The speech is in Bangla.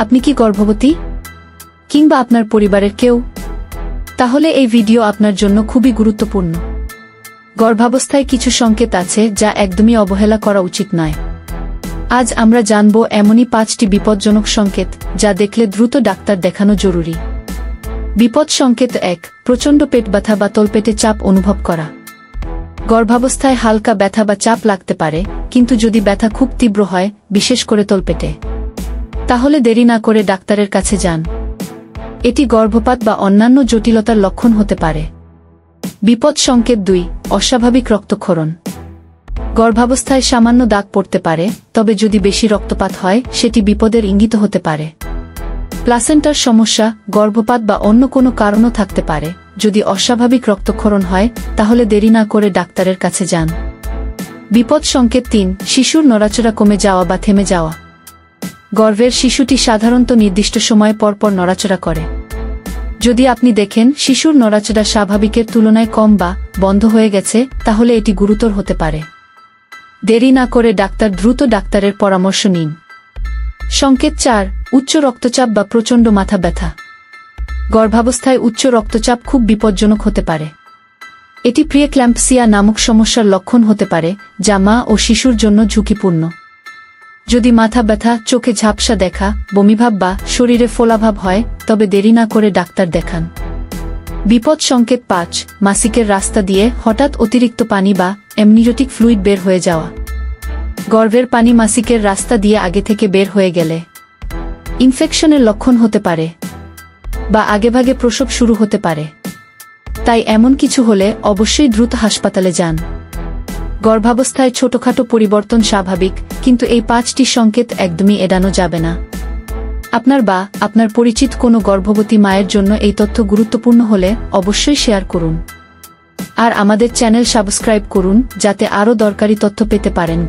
আপনি কি গর্ভবতী? কিংবা আপনার পরিবারের কেউ? তাহলে এই ভিডিও আপনার জন্য খুবই গুরুত্বপূর্ণ। গর্ভাবস্থায় কিছু সংকেত আছে যা একদমই অবহেলা করা উচিত নয়। আজ আমরা জানব এমনই 5টি বিপজ্জনক সংকেত যা দেখলে দ্রুত ডাক্তার দেখানো জরুরি। বিপদ সংকেত 1, প্রচণ্ড পেট ব্যথা বা তলপেটে চাপ অনুভব করা। গর্ভাবস্থায় হালকা ব্যথা বা চাপ লাগতে পারে, কিন্তু যদি ব্যথা খুব তীব্র হয়, বিশেষ করে তলপেটে, তাহলে দেরি না করে ডাক্তারের কাছে যান। এটি গর্ভপাত বা অন্যান্য জটিলতার লক্ষণ হতে পারে। বিপদ সংকেত 2, অস্বাভাবিক রক্তক্ষরণ। গর্ভাবস্থায় সামান্য দাগ পড়তে পারে, তবে যদি বেশি রক্তপাত হয় সেটি বিপদের ইঙ্গিত হতে পারে। প্লাসেন্টার সমস্যা, গর্ভপাত বা অন্য কোনো কারণও থাকতে পারে। যদি অস্বাভাবিক রক্তক্ষরণ হয়, তাহলে দেরি না করে ডাক্তারের কাছে যান। বিপদ সংকেত 3, শিশুর নড়াচড়া কমে যাওয়া বা থেমে যাওয়া। গর্ভের শিশুটি সাধারণত নির্দিষ্ট সময় পরপর নড়াচড়া করে। যদি আপনি দেখেন শিশুর নড়াচড়া স্বাভাবিকের তুলনায় কম বা বন্ধ হয়ে গেছে, তাহলে এটি গুরুতর হতে পারে। দেরি না করে দ্রুত ডাক্তারের পরামর্শ নিন। সংকেত 4, উচ্চ রক্তচাপ বা প্রচণ্ড মাথা ব্যথা। গর্ভাবস্থায় উচ্চ রক্তচাপ খুব বিপজ্জনক হতে পারে। এটি প্রিএক্ল্যাম্পসিয়া নামক সমস্যার লক্ষণ হতে পারে, যা মা ও শিশুর জন্য ঝুঁকিপূর্ণ। যদি মাথা ব্যথা, চোখে ঝাপসা দেখা, বমিভাব বা শরীরে ফোলাভাব হয়, তবে দেরি না করে ডাক্তার দেখান। বিপদ সংকেত 5, মাসিকের রাস্তা দিয়ে হঠাৎ অতিরিক্ত পানি বা অ্যামনিওটিক ফ্লুইড বের হয়ে যাওয়া। গর্ভের পানি মাসিকের রাস্তা দিয়ে আগে থেকে বের হয়ে গেলে ইনফেকশনের লক্ষণ হতে পারে বা আগেভাগে প্রসব শুরু হতে পারে। তাই এমন কিছু হলে অবশ্যই দ্রুত হাসপাতালে যান। গর্ভাবস্থায় ছোটখাটো পরিবর্তন স্বাভাবিক, কিন্তু এই 5টি সংকেত একদমই এড়ানো যাবে না। আপনার বা আপনার পরিচিত কোনো গর্ভবতী মায়ের জন্য এই তথ্য গুরুত্বপূর্ণ হলে অবশ্যই শেয়ার করুন। আর আমাদের চ্যানেল সাবস্ক্রাইব করুন, যাতে আরও দরকারি তথ্য পেতে পারেন।